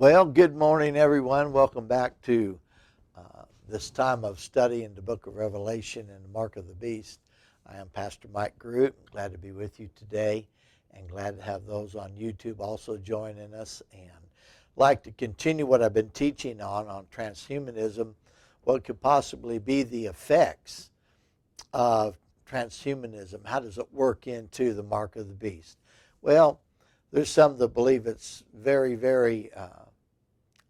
Well, good morning, everyone. Welcome back to this time of study in the book of Revelation and the Mark of the Beast. I am Pastor Mike Groot. Glad to be with you today and glad to have those on YouTube also joining us, and like to continue what I've been teaching on transhumanism, what could possibly be the effects of transhumanism. How does it work into the Mark of the Beast? Well, there's some that believe it's very, very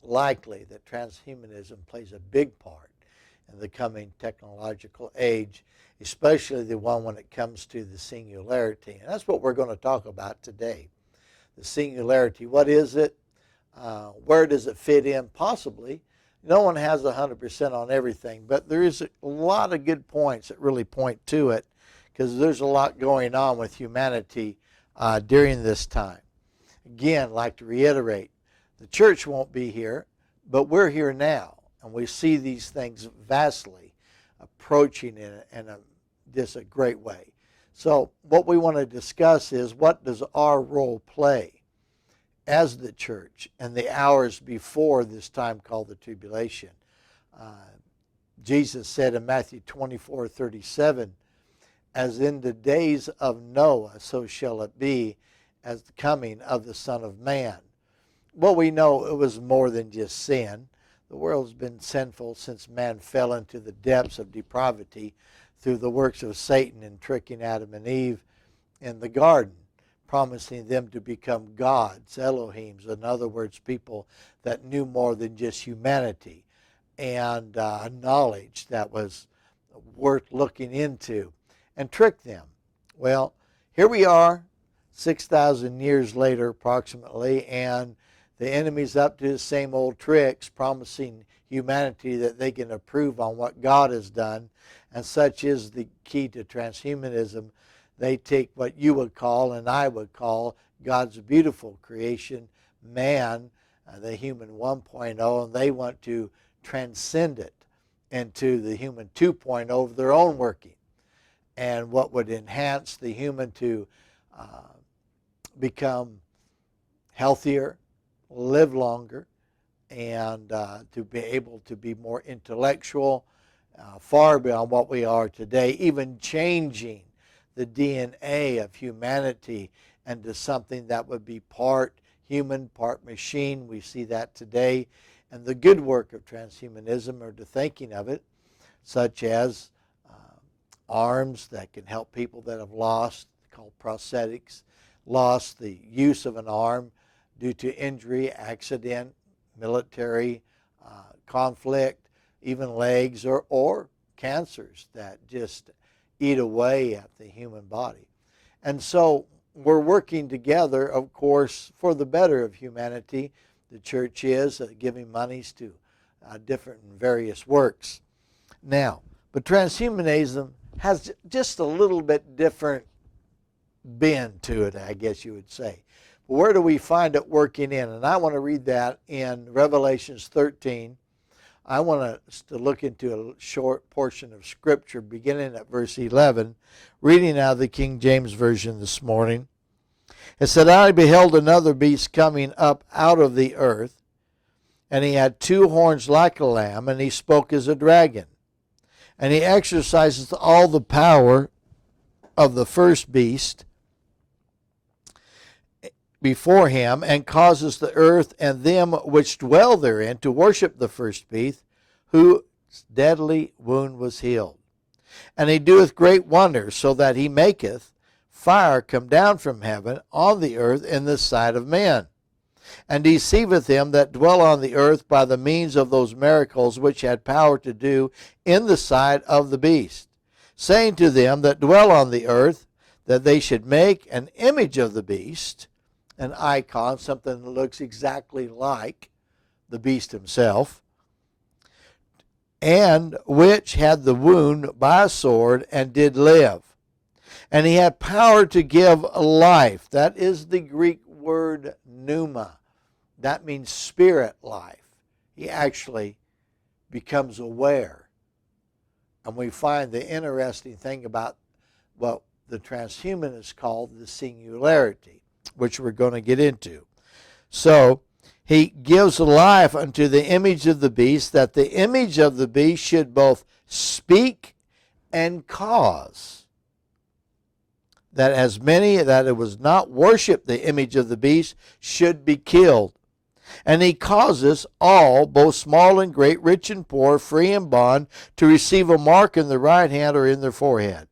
likely that transhumanism plays a big part in the coming technological age, especially the one when it comes to the singularity. And that's what we're going to talk about today. The singularity, what is it? Where does it fit in? Possibly. No one has 100% on everything, but there is a lot of good points that really point to it, because there's a lot going on with humanity during this time. Again, I'd like to reiterate, the church won't be here, but we're here now, and we see these things vastly approaching in just a great way. So what we want to discuss is, what does our role play as the church in the hours before this time called the tribulation? Jesus said in Matthew 24:37, as in the days of Noah, so shall it be as the coming of the Son of Man. Well, we know it was more than just sin. The world's been sinful since man fell into the depths of depravity through the works of Satan in tricking Adam and Eve in the garden, promising them to become gods, Elohims, in other words, people that knew more than just humanity, and knowledge that was worth looking into, and trick them. Well, here we are, 6,000 years later approximately, and the enemy's up to the same old tricks, promising humanity that they can improve on what God has done, and such is the key to transhumanism. They take what you would call, and I would call, God's beautiful creation, man, the human 1.0, and they want to transcend it into the human 2.0 of their own working, and what would enhance the human to become healthier, live longer, and to be able to be more intellectual, far beyond what we are today, even changing the DNA of humanity into something that would be part human, part machine. We see that today. And the good work of transhumanism, or the thinking of it, such as arms that can help people that have lost, called prosthetics, lost the use of an arm due to injury, accident, military conflict, even legs, or cancers that just eat away at the human body. And so we're working together, of course, for the better of humanity. The church is giving monies to different and various works. Now, but transhumanism has just a little bit different bend to it, I guess you would say. Where do we find it working in? And I want to read that in Revelations 13. I want us to look into a short portion of Scripture beginning at verse 11, reading out of the King James Version this morning. It said, I beheld another beast coming up out of the earth, and he had two horns like a lamb, and he spoke as a dragon. And he exercises all the power of the first beast before him, and causes the earth and them which dwell therein to worship the first beast, whose deadly wound was healed. And he doeth great wonders, so that he maketh fire come down from heaven on the earth in the sight of men, and deceiveth them that dwell on the earth by the means of those miracles which had power to do in the sight of the beast, saying to them that dwell on the earth that they should make an image of the beast, an icon, something that looks exactly like the beast himself, and which had the wound by a sword and did live. And he had power to give life. That is the Greek word pneuma. That means spirit life. He actually becomes aware. And we find the interesting thing about what the transhumanists call the singularity, which we're going to get into. So He gives life unto the image of the beast, that the image of the beast should both speak and cause that as many that it was not worship the image of the beast should be killed. And he causes all, both small and great, rich and poor, free and bond, to receive a mark in their right hand or in their forehead,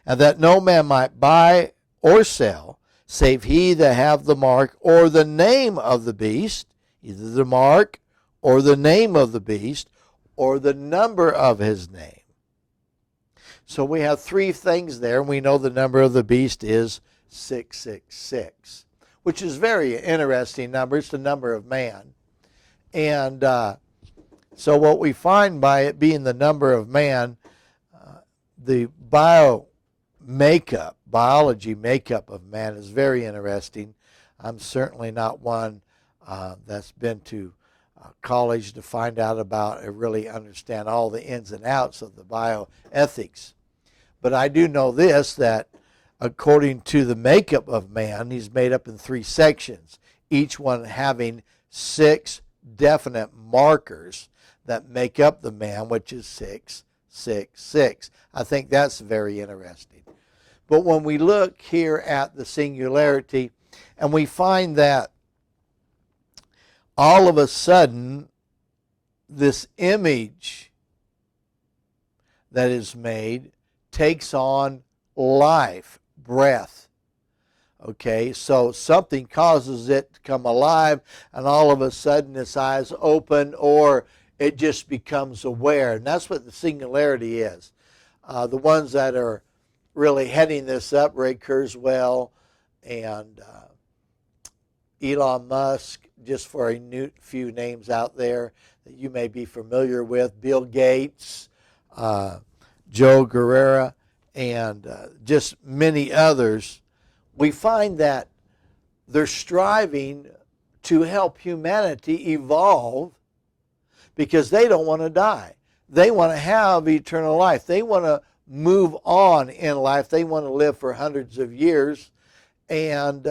and that no man might buy or sell, save he that have the mark or the name of the beast, either the mark or the name of the beast or the number of his name. So we have three things there, and we know the number of the beast is 666, which is very interesting number. It's the number of man. And so what we find by it being the number of man, the biology makeup of man is very interesting. I'm certainly not one that's been to college to find out about or really understand all the ins and outs of the bioethics. But I do know this, that according to the makeup of man, he's made up in three sections, each one having 6 definite markers that make up the man, which is 666. I think that's very interesting. But when we look here at the singularity, and we find that all of a sudden this image that is made takes on life, breath. Okay, so something causes it to come alive, and all of a sudden its eyes open, or it just becomes aware. And that's what the singularity is. The ones that are really heading this up, Ray Kurzweil and Elon Musk, just for a few names out there that you may be familiar with, Bill Gates, Joe Guerrera, and just many others, we find that they're striving to help humanity evolve because they don't want to die. They want to have eternal life. They want to move on in life. They want to live for hundreds of years and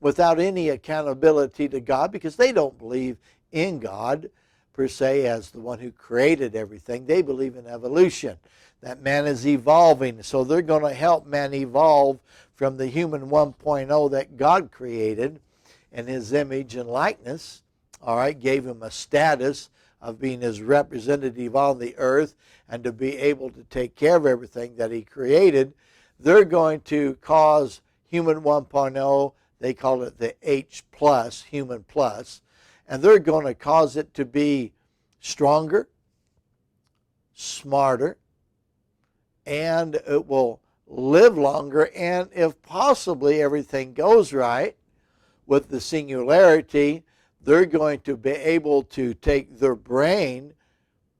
without any accountability to God, because they don't believe in God per se as the one who created everything. They believe in evolution, that man is evolving. So they're going to help man evolve from the human 1.0 that God created in his image and likeness, all right, gave him a status of being his representative on the earth and to be able to take care of everything that he created. They're going to cause human 1.0, they call it the H plus, human plus, and they're going to cause it to be stronger, smarter, and it will live longer. And if possibly everything goes right with the singularity, they're going to be able to take their brain,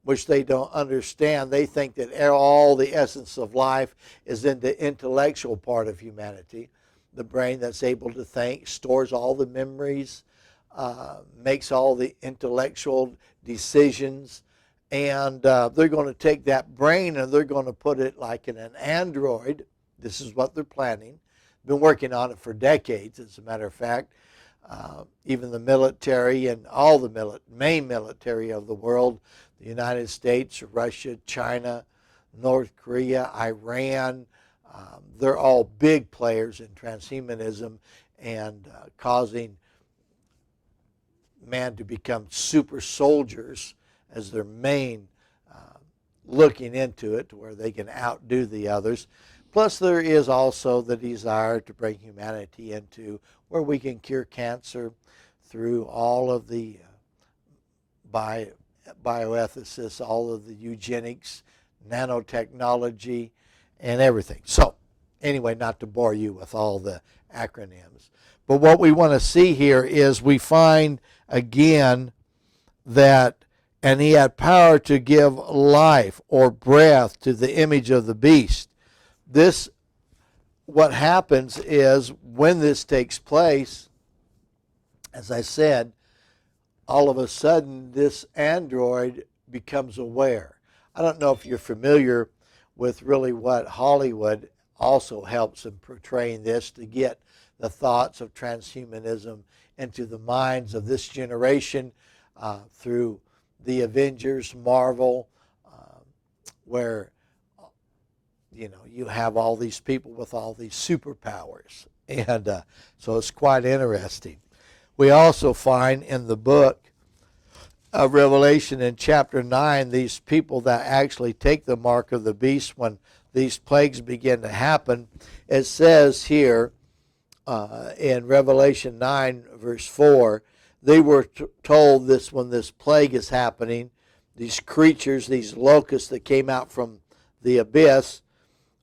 which they don't understand. They think that all the essence of life is in the intellectual part of humanity, the brain that's able to think, stores all the memories, makes all the intellectual decisions. And they're going to take that brain and they're going to put it like in an android. This is what they're planning. Been working on it for decades, as a matter of fact. Even the military and all the main military of the world, the United States, Russia, China, North Korea, Iran, they're all big players in transhumanism and causing man to become super soldiers as their main looking into it to where they can outdo the others. Plus there is also the desire to bring humanity into where we can cure cancer through all of the bioethicists, all of the eugenics, nanotechnology, and everything. So anyway, not to bore you with all the acronyms. But what we want to see here is we find again that, and he had power to give life or breath to the image of the beast. This, what happens is when this takes place, as I said, all of a sudden this android becomes aware. I don't know if you're familiar with really what Hollywood also helps in portraying this to get the thoughts of transhumanism into the minds of this generation through the Avengers, Marvel, where you have all these people with all these superpowers. And so it's quite interesting. We also find in the book of Revelation in chapter 9, these people that actually take the mark of the beast when these plagues begin to happen. It says here in Revelation 9, verse 4, they were told this when this plague is happening, these creatures, these locusts that came out from the abyss,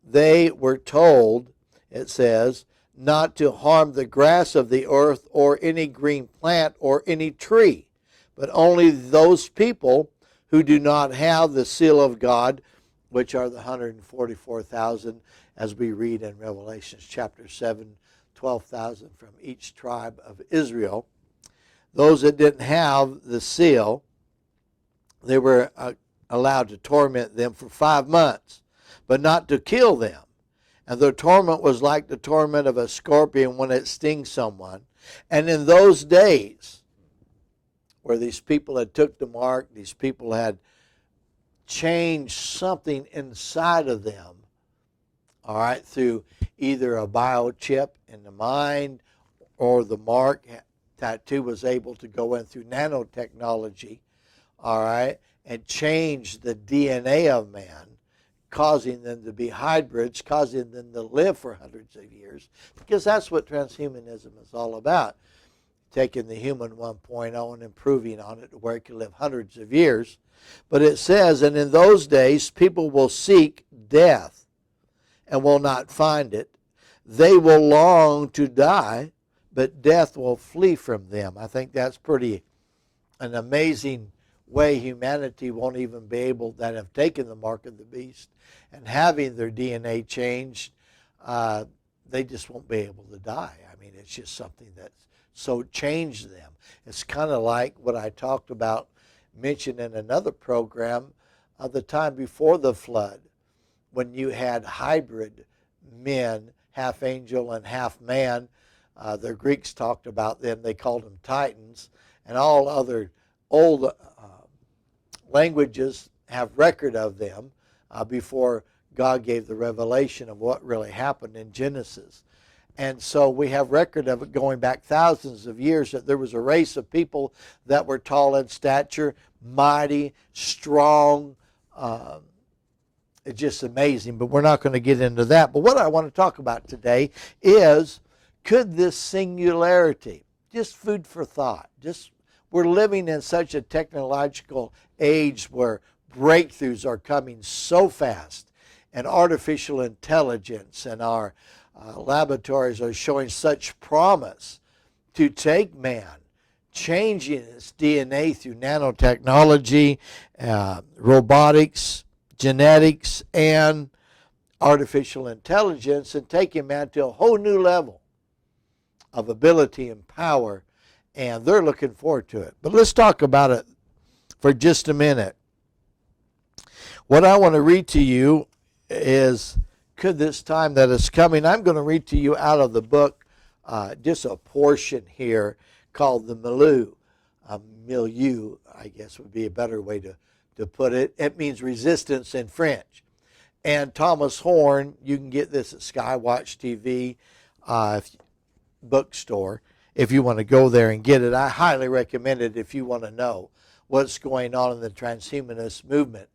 they were told, it says, not to harm the grass of the earth or any green plant or any tree, but only those people who do not have the seal of God, which are the 144,000, as we read in Revelation chapter 7, 12,000 from each tribe of Israel. Those that didn't have the seal, they were allowed to torment them for 5 months, but not to kill them. And their torment was like the torment of a scorpion when it stings someone. And in those days, where these people had took the mark, these people had changed something inside of them, all right, through either a biochip in the mind or the mark tattoo was able to go in through nanotechnology, all right, and change the DNA of man, causing them to be hybrids, causing them to live for hundreds of years, because that's what transhumanism is all about, taking the human 1.0 and improving on it to where it can live hundreds of years. But it says, and in those days people will seek death and will not find it. They will long to die, but death will flee from them. I think that's pretty an amazing way humanity won't even be able, that have taken the mark of the beast and having their DNA changed, they just won't be able to die. I mean, it's just something that's so changed them. It's kind of like what I talked about, mentioned in another program, the time before the flood, when you had hybrid men, half angel and half man. The Greeks talked about them. They called them titans. And all other old languages have record of them before God gave the revelation of what really happened in Genesis. And so we have record of it going back thousands of years, that there was a race of people that were tall in stature, mighty, strong. It's just amazing, but we're not going to get into that. But what I want to talk about today is, could this singularity, just food for thought, we're living in such a technological age where breakthroughs are coming so fast, and artificial intelligence and our laboratories are showing such promise to take man, changing its DNA through nanotechnology, robotics, genetics, and artificial intelligence, and taking man to a whole new level of ability and power, and they're looking forward to it. But let's talk about it for just a minute. What I want to read to you is, could this time that is coming, I'm going to read to you out of the book, just a portion here called the milieu, I guess would be a better way to put it. It means resistance in French. And Thomas Horn, you can get this at Skywatch TV bookstore if you want to go there and get it. I highly recommend it if you want to know what's going on in the transhumanist movement.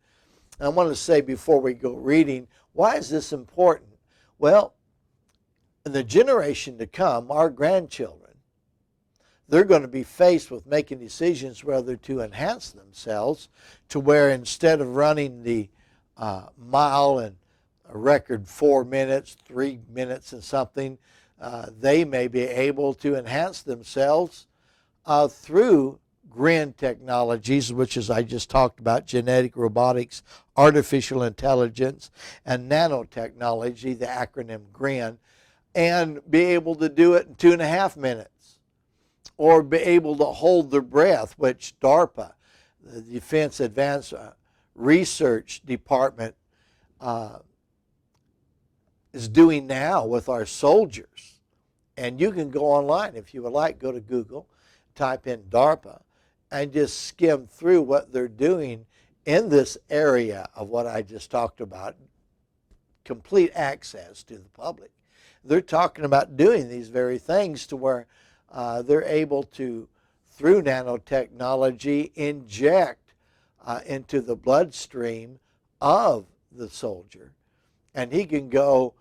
And I want to say before we go reading, why is this important? Well, in the generation to come, our grandchildren, they're going to be faced with making decisions whether to enhance themselves, to where instead of running the mile in a record 4 minutes, 3 minutes and something, they may be able to enhance themselves through GRIN technologies, which, as I just talked about, genetic, robotics, artificial intelligence, and nanotechnology, the acronym GRIN, and be able to do it in 2.5 minutes. Or be able to hold their breath, which DARPA, the Defense Advanced Research Department, is doing now with our soldiers. And you can go online if you would like, go to Google, type in DARPA and just skim through what they're doing in this area of what I just talked about, complete access to the public. They're talking about doing these very things to where they're able to, through nanotechnology, inject into the bloodstream of the soldier. And he can go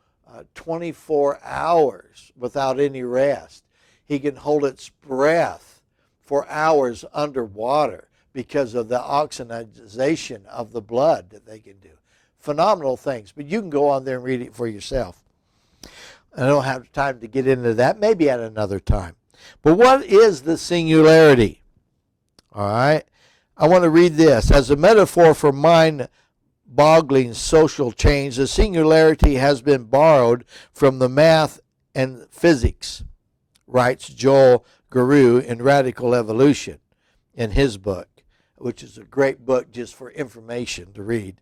24 hours without any rest. He can hold its breath for hours underwater because of the oxygenation of the blood that they can do. Phenomenal things, but you can go on there and read it for yourself. I don't have time to get into that, maybe at another time. But what is the singularity? All right, I want to read this. As a metaphor for mind-boggling social change, the singularity has been borrowed from the math and physics, writes Joel Guru in Radical Evolution in his book, which is a great book just for information to read.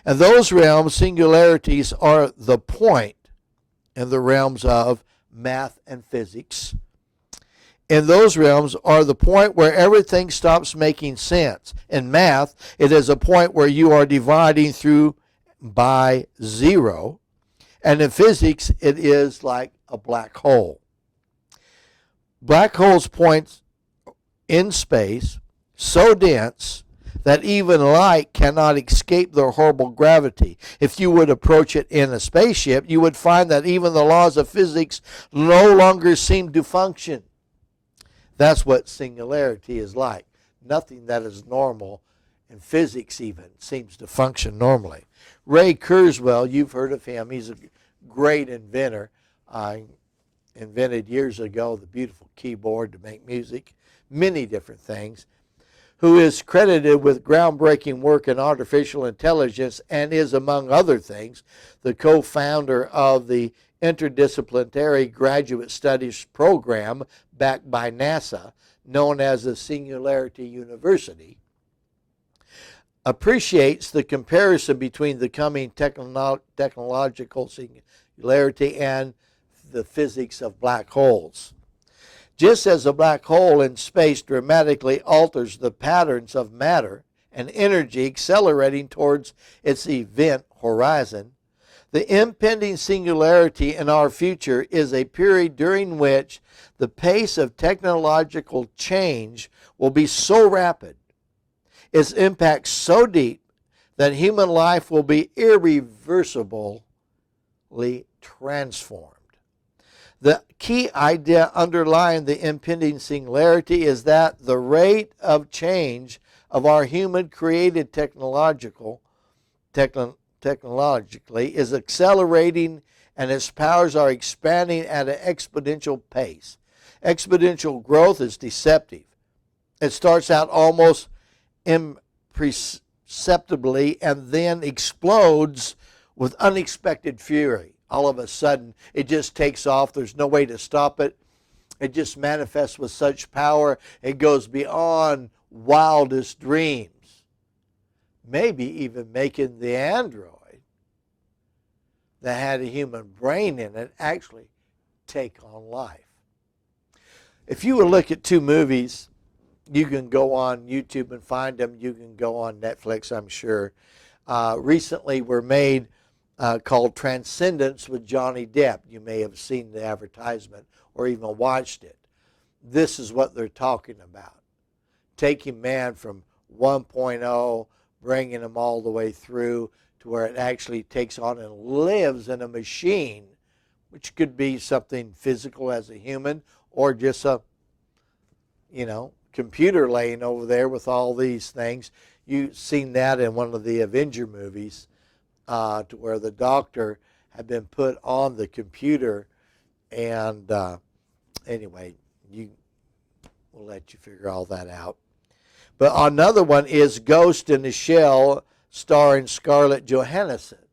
And those realms, singularities, are the point in the realms of math and physics. In those realms are the point where everything stops making sense. In math, it is a point where you are dividing through by zero. And in physics, it is like a black hole. Black holes point in space so dense that even light cannot escape their horrible gravity. If you would approach it in a spaceship, you would find that even the laws of physics no longer seem to function. That's what singularity is like. Nothing that is normal in physics even seems to function normally. Ray Kurzweil, you've heard of him. He's a great inventor. Invented years ago the beautiful keyboard to make music, many different things, who is credited with groundbreaking work in artificial intelligence and is, among other things, the co-founder of the interdisciplinary graduate studies program backed by NASA, known as the Singularity University, appreciates the comparison between the coming technological singularity and the physics of black holes. Just as a black hole in space dramatically alters the patterns of matter and energy accelerating towards its event horizon, the impending singularity in our future is a period during which the pace of technological change will be so rapid, its impact so deep, that human life will be irreversibly transformed. The key idea underlying the impending singularity is that the rate of change of our human-created technologically is accelerating, and its powers are expanding at an exponential pace. Exponential growth is deceptive. It starts out almost imperceptibly and then explodes with unexpected fury. All of a sudden, it just takes off. There's no way to stop it. It just manifests with such power. It goes beyond wildest dreams. Maybe even making the android that had a human brain in it actually take on life. If you would look at two movies, you can go on YouTube and find them. You can go on Netflix, I'm sure. Recently were made called Transcendence with Johnny Depp. You may have seen the advertisement or even watched it. This is what they're talking about. Taking man from 1.0, bringing him all the way through to where it actually takes on and lives in a machine, which could be something physical as a human or just a, computer laying over there with all these things. You've seen that in one of the Avenger movies. To where the doctor had been put on the computer, and anyway, we'll let you figure all that out. But another one is Ghost in the Shell, starring Scarlett Johansson.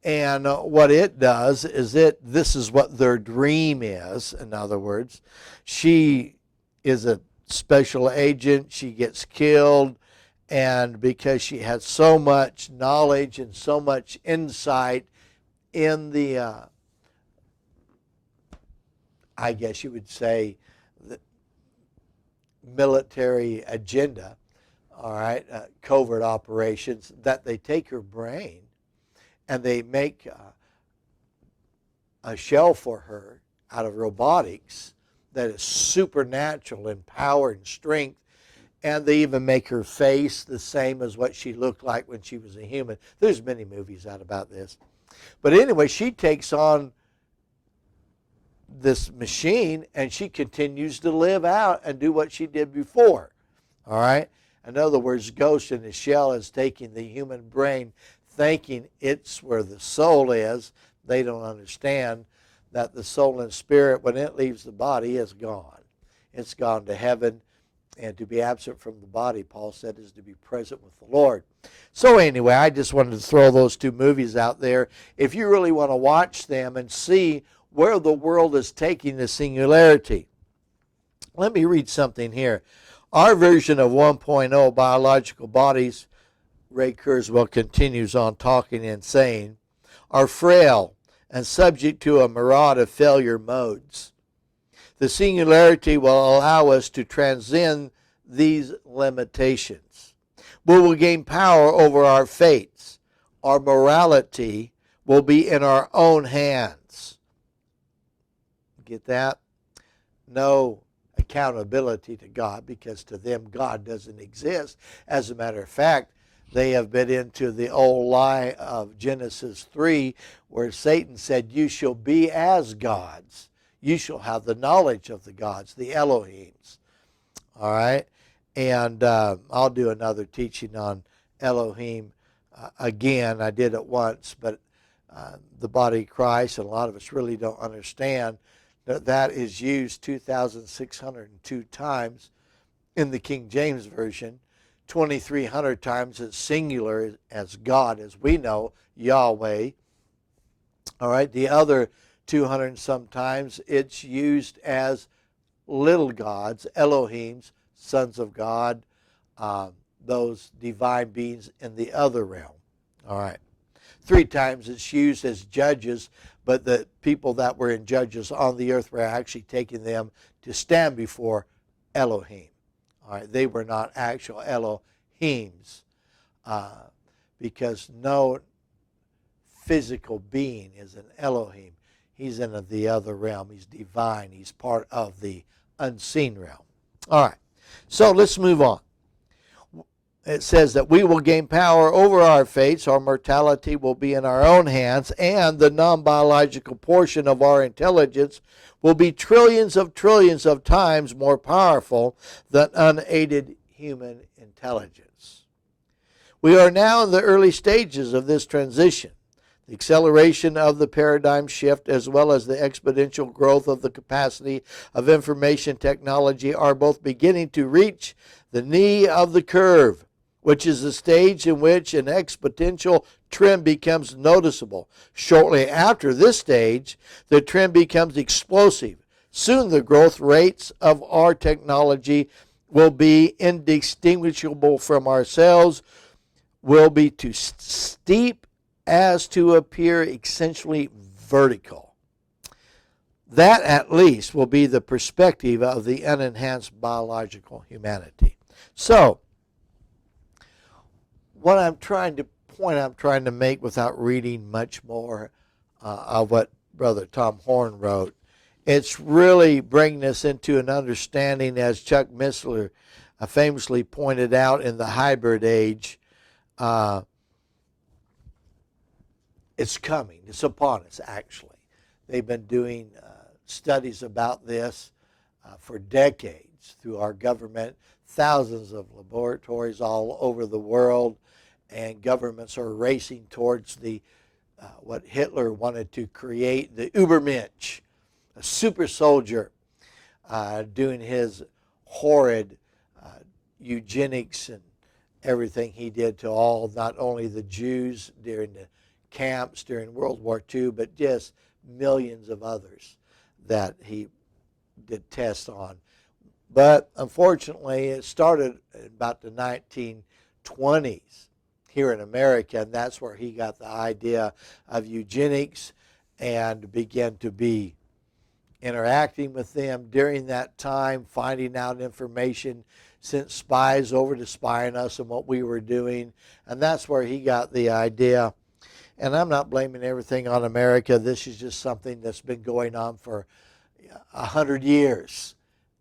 And what it does is this is what their dream is. In other words, she is a special agent. She gets killed. And because she had so much knowledge and so much insight in the, I guess you would say, military agenda, all right, covert operations, that they take her brain and they make a shell for her out of robotics that is supernatural in power and strength, and they even make her face the same as what she looked like when she was a human. There's many movies out about this. But anyway, she takes on this machine and she continues to live out and do what she did before. All right? In other words, Ghost in the Shell is taking the human brain, thinking it's where the soul is. They don't understand that the soul and spirit, when it leaves the body, is gone. It's gone to heaven. And to be absent from the body, Paul said, is to be present with the Lord. So anyway, I just wanted to throw those two movies out there. If you really want to watch them and see where the world is taking the singularity, let me read something here. Our version of 1.0, biological bodies, Ray Kurzweil continues on talking and saying, are frail and subject to a myriad of failure modes. The singularity will allow us to transcend these limitations. We will gain power over our fates. Our morality will be in our own hands. Get that? No accountability to God, because to them God doesn't exist. As a matter of fact, they have been into the old lie of Genesis 3, where Satan said, you shall be as gods. You shall have the knowledge of the gods, the Elohims. All right? And I'll do another teaching on Elohim again. I did it once, but the body of Christ, and a lot of us really don't understand that that is used 2,602 times in the King James Version. 2,300 times it's singular as God, as we know, Yahweh. All right? The other 200 and some times it's used as little gods, Elohims, sons of God, those divine beings in the other realm. All right. 3 times it's used as judges, but the people that were in judges on the earth were actually taking them to stand before Elohim. All right. They were not actual Elohims, because no physical being is an Elohim. He's in the other realm. He's divine. He's part of the unseen realm. All right. So let's move on. It says that we will gain power over our fates. Our mortality will be in our own hands, and the non-biological portion of our intelligence will be trillions of times more powerful than unaided human intelligence. We are now in the early stages of this transition. The acceleration of the paradigm shift, as well as the exponential growth of the capacity of information technology, are both beginning to reach the knee of the curve, which is the stage in which an exponential trend becomes noticeable. Shortly after this stage, the trend becomes explosive. Soon the growth rates of our technology will be indistinguishable from ourselves, will be too steep as to appear essentially vertical. That, at least, will be the perspective of the unenhanced biological humanity. So, what I'm trying to make without reading much more of what Brother Tom Horn wrote, it's really bringing us into an understanding, as Chuck Missler famously pointed out in The Hybrid Age, it's coming. It's upon us, actually. They've been doing studies about this for decades through our government, thousands of laboratories all over the world, and governments are racing towards the what Hitler wanted to create, the Übermensch, a super soldier doing his horrid eugenics and everything he did to all, not only the Jews during the camps during World War II, but just millions of others that he did tests on. But unfortunately, it started in about the 1920s here in America, and that's where he got the idea of eugenics and began to be interacting with them during that time, finding out information, sent spies over to spy on us and what we were doing. And that's where he got the idea. And I'm not blaming everything on America. This is just something that's been going on for 100 years.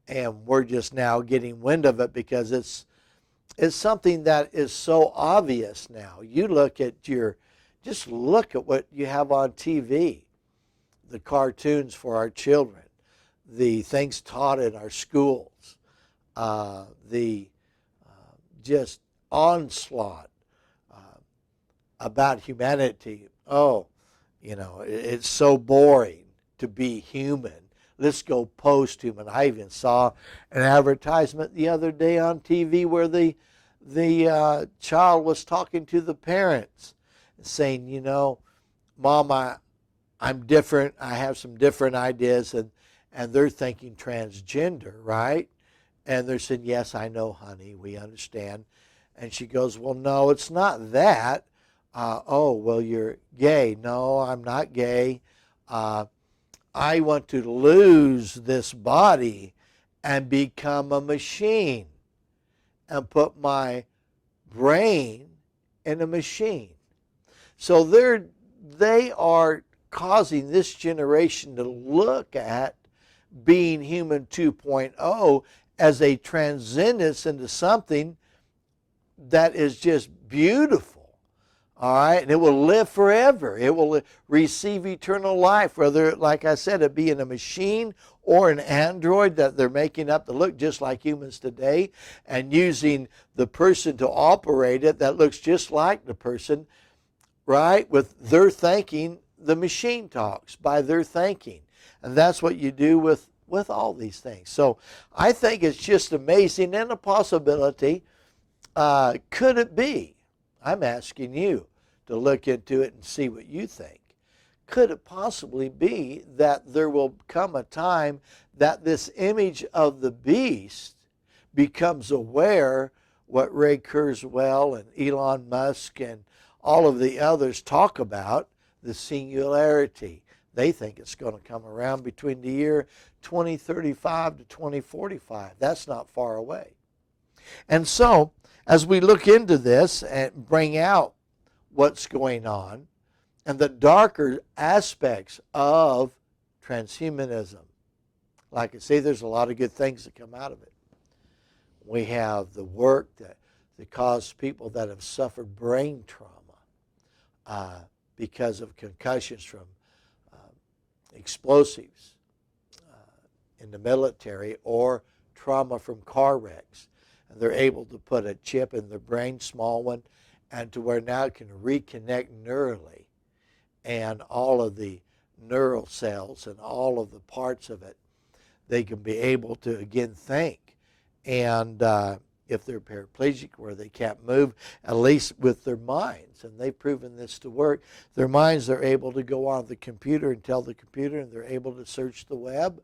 And we're just now getting wind of it because it's something that is so obvious now. You just look at what you have on TV, the cartoons for our children, the things taught in our schools, the just onslaught about humanity. Oh, it's so boring to be human. Let's go post-human. I even saw an advertisement the other day on TV where the child was talking to the parents, saying, Mom, I'm different. I have some different ideas, and they're thinking transgender, right? And they're saying, yes, I know, honey, we understand. And she goes, well, no, it's not that. Oh, well, you're gay. No, I'm not gay. I want to lose this body and become a machine and put my brain in a machine. So they are causing this generation to look at being human 2.0 as a transcendence into something that is just beautiful. All right, and it will live forever. It will receive eternal life, whether, like I said, it be in a machine or an android that they're making up to look just like humans today, and using the person to operate it that looks just like the person, right? With their thinking, the machine talks by their thinking. And that's what you do with all these things. So I think it's just amazing and a possibility. Could it be? I'm asking you to look into it and see what you think. Could it possibly be that there will come a time that this image of the beast becomes aware what Ray Kurzweil and Elon Musk and all of the others talk about, the singularity? They think it's going to come around between the year 2035 to 2045. That's not far away. And so, as we look into this and bring out what's going on and the darker aspects of transhumanism, like I say, there's a lot of good things that come out of it. We have the work that causes people that have suffered brain trauma because of concussions from explosives in the military or trauma from car wrecks. And they're able to put a chip in their brain, small one, and to where now it can reconnect neurally. And all of the neural cells and all of the parts of it, they can be able to, again, think. And if they're paraplegic, where they can't move, at least with their minds, and they've proven this to work, their minds are able to go on the computer and tell the computer, and they're able to search the web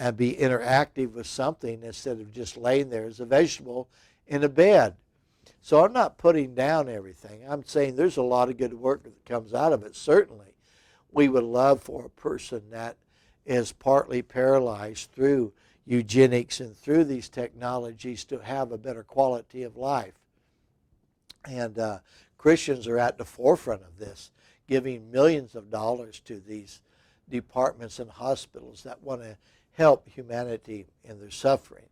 and be interactive with something instead of just laying there as a vegetable in a bed. So I'm not putting down everything. I'm saying there's a lot of good work that comes out of it. Certainly, we would love for a person that is partly paralyzed through eugenics and through these technologies to have a better quality of life. And Christians are at the forefront of this, giving millions of dollars to these departments and hospitals that want to help humanity in their suffering.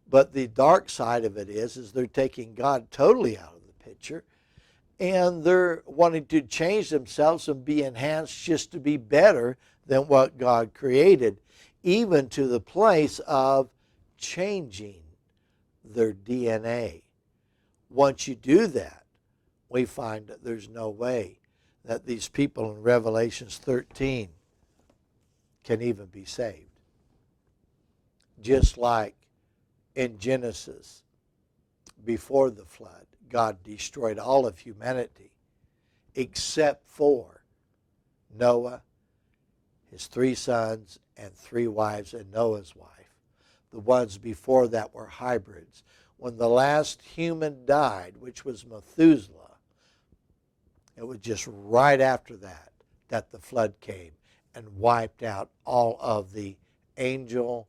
But the dark side of it is they're taking God totally out of the picture, and they're wanting to change themselves and be enhanced just to be better than what God created, even to the place of changing their DNA. Once you do that, we find that there's no way that these people in Revelations 13 can even be saved. Just like in Genesis, before the flood, God destroyed all of humanity except for Noah, his 3 sons, and 3 wives, and Noah's wife. The ones before that were hybrids. When the last human died, which was Methuselah, it was just right after that the flood came and wiped out all of the angel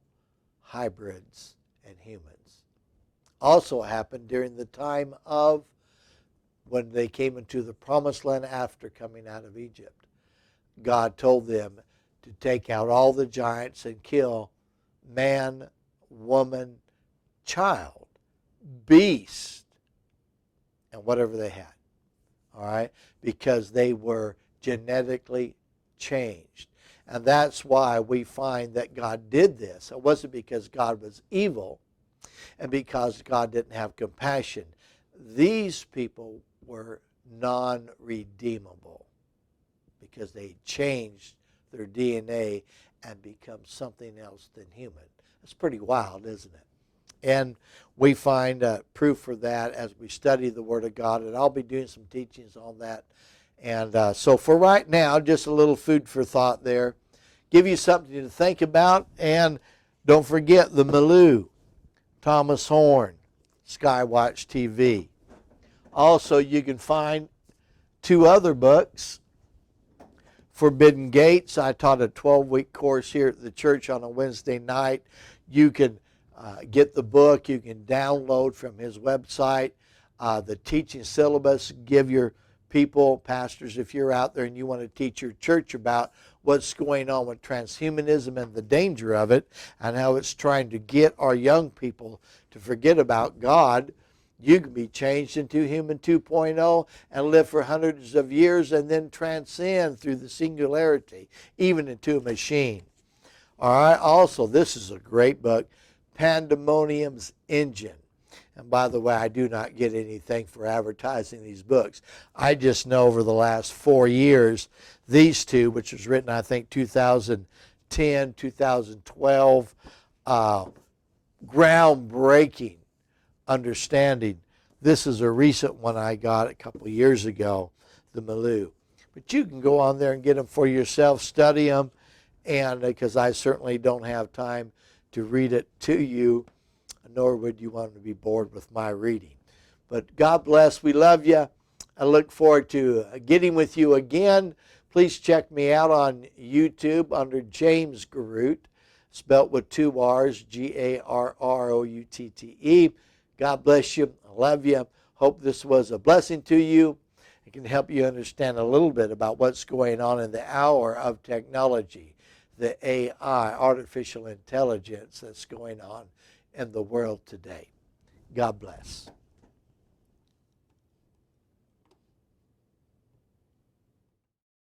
hybrids and humans. Also happened during the time of when they came into the promised land after coming out of Egypt. God told them to take out all the giants and kill man, woman, child, beast, and whatever they had. All right? Because they were genetically changed. And that's why we find that God did this. It wasn't because God was evil and because God didn't have compassion. These people were non-redeemable because they changed their DNA and become something else than human. It's pretty wild, isn't it? And we find proof for that as we study the Word of God, and I'll be doing some teachings on that. And so for right now, just a little food for thought there. Give you something to think about, and don't forget the Malou, Thomas Horn, Skywatch TV. Also, you can find 2 other books. Forbidden Gates. I taught a 12-week course here at the church on a Wednesday night. You can get the book. You can download from his website the teaching syllabus. Give your people, pastors, if you're out there and you want to teach your church about what's going on with transhumanism and the danger of it and how it's trying to get our young people to forget about God. You can be changed into human 2.0 and live for hundreds of years and then transcend through the singularity, even into a machine. All right. Also, this is a great book, Pandemonium's Engine. And by the way, I do not get anything for advertising these books. I just know over the last 4 years, these 2, which was written, I think, 2010, 2012, groundbreaking understanding. This is a recent one I got a couple of years ago, the Malou. But you can go on there and get them for yourself, study them, and because I certainly don't have time to read it to you, nor would you want to be bored with my reading. But God bless. We love you. I look forward to getting with you again. Please check me out on YouTube under James Garoute, spelt with 2 R's, Garroutte. God bless you. I love you. Hope this was a blessing to you. It can help you understand a little bit about what's going on in the hour of technology, the AI, artificial intelligence that's going on in the world today. God bless.